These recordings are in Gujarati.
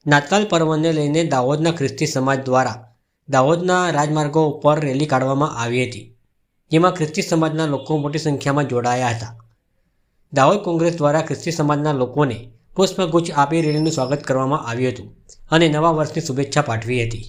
નાતાલ પર્વને લઈને દાહોદના ખ્રિસ્તી સમાજ દ્વારા દાહોદના રાજમાર્ગો ઉપર રેલી કાઢવામાં આવી હતી, જેમાં ખ્રિસ્તી સમાજના લોકો મોટી સંખ્યામાં જોડાયા હતા. દાહોદ કોંગ્રેસ દ્વારા ખ્રિસ્તી સમાજના લોકોને પુષ્પગુચ્છ આપી રેલીનું સ્વાગત કરવામાં આવ્યું હતું અને નવા વર્ષની શુભેચ્છા પાઠવી હતી.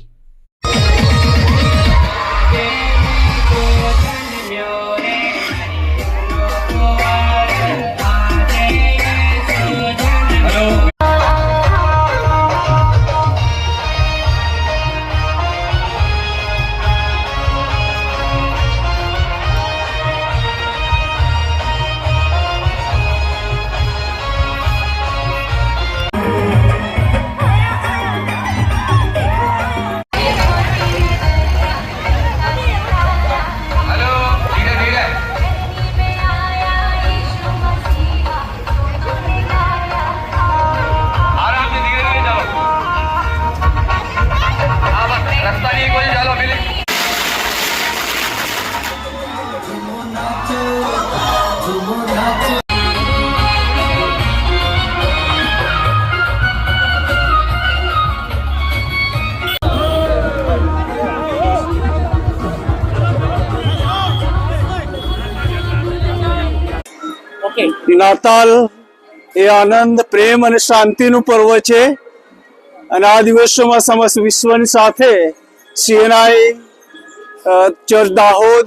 નાતાલ એ આનંદ, પ્રેમ અને શાંતિનું પર્વ છે અને આ દિવસોમાં સમસ્ત વિશ્વની સાથે CNI church Dahod,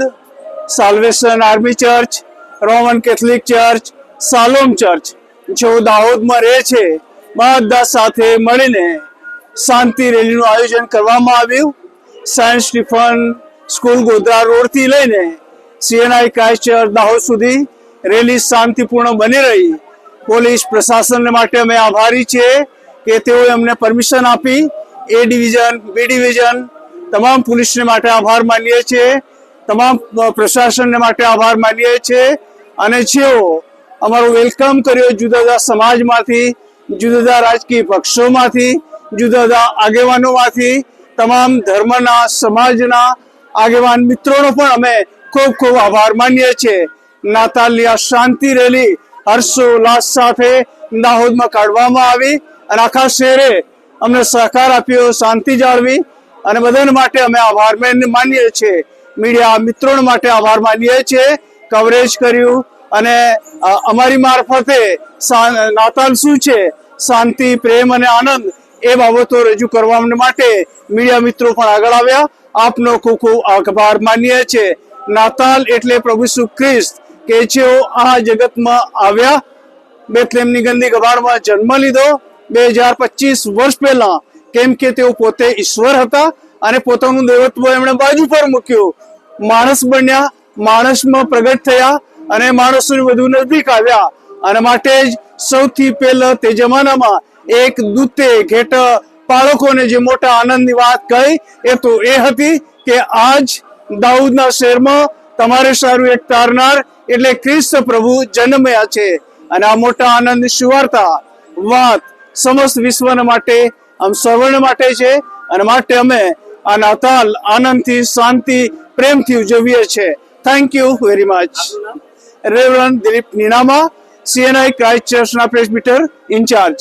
Salvation Army church, Roman Catholic church, Shalom church જેઓ દાહોદમાં રહે છે, બધા સાથે મળીને શાંતિ રેલીનું આયોજન કરવામાં આવ્યું. સેન્ટ સ્ટીફન સ્કૂલ ગોધરા રોડથી લઈને સીએનઆઈ ક્રાઇસ્ટ ચર્ચ દાહોદ સુધી રેલી શાંતિપૂર્ણ બની રહી. પોલીસ પ્રશાસન માટે અમે આભારી છીએ કે તેઓએ અમને પરમિશન આપી. એ ડિવિઝન, બી ડિવિઝન તમામ પોલીસને માટે આભાર માનીએ છીએ, તમામ પ્રશાસનને માટે આભાર માનીએ છીએ અને જેઓ અમારું વેલકમ કર્યો જુદા જુદા સમાજમાંથી, જુદા જુદા રાજકીય પક્ષોમાંથી, જુદા જુદા આગેવાનોમાંથી, તમામ ધર્મના સમાજના આગેવાન મિત્રોનો પણ અમે ખૂબ ખૂબ આભાર માનીએ છીએ. નાતાલની આ શાંતિ રેલી હર્ષોલ્લાસ સાથે દાહોદમાં કાઢવામાં આવી અને આખા શહેરે અમને સહકાર આપ્યો, શાંતિ જાળવી અને બધા માટે અમે આભાર માનીએ છીએ. મીડિયા મિત્રો માટે આભાર માનીએ છીએ, કવરેજ કર્યું અને અમારી મારફતે નાતાલ શું છે, શાંતિ, પ્રેમ અને આનંદ એ બાબતો રજૂ કરવા માટે મીડિયા મિત્રો પણ આગળ આવ્યા. આપનો ખૂબ ખૂબ આભાર માનીએ છીએ. નાતાલ એટલે પ્રભુ ઈસુ ખ્રિસ્ત કે જેઓ આ જગતમાં આવ્યા, બેથલેમની ગંદી ગભાડમાં જન્મ લીધો 2025 વર્ષ પહેલા, કેમ કે તેઓ પોતે ઈશ્વર હતા અને પોતાનું દેવત્વ એમણે બાજુ પર મૂક્યું, માણસ બન્યા, માણસમાં પ્રગટ થયા અને માણસોની વધુ નજીક આવ્યા. અને માટે જ સૌથી પહેલા તે જમાનામાં એક દૂતે ઘેટ બાળકોને જે મોટા આનંદની વાત કહી એ તો એ હતી કે આજ દાઉદના શહેરમાં તમારે સારું એક તારનાર એટલે ખ્રિસ્ત પ્રભુ જન્મ્યા છે. અને આ મોટા આનંદની સુવાર્તા વાત સમસ્ત વિશ્વના માટે, આમ સર્વને માટે છે અને માટે અમે આ નાતાલ આનંદથી, શાંતિ, પ્રેમથી ઉજવીએ છીએ. Thank you very much. Reverend Dilip Ninama, CNI Christ ચર્ચના પ્રેસ્બિટર ઇન્ચાર્જ.